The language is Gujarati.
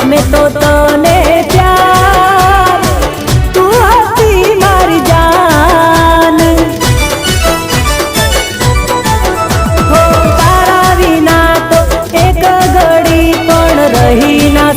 અમે તો તને પ્યાર તું હતી મારી જાન હો તારા વિના તો એક ઘડી પણ રહી ના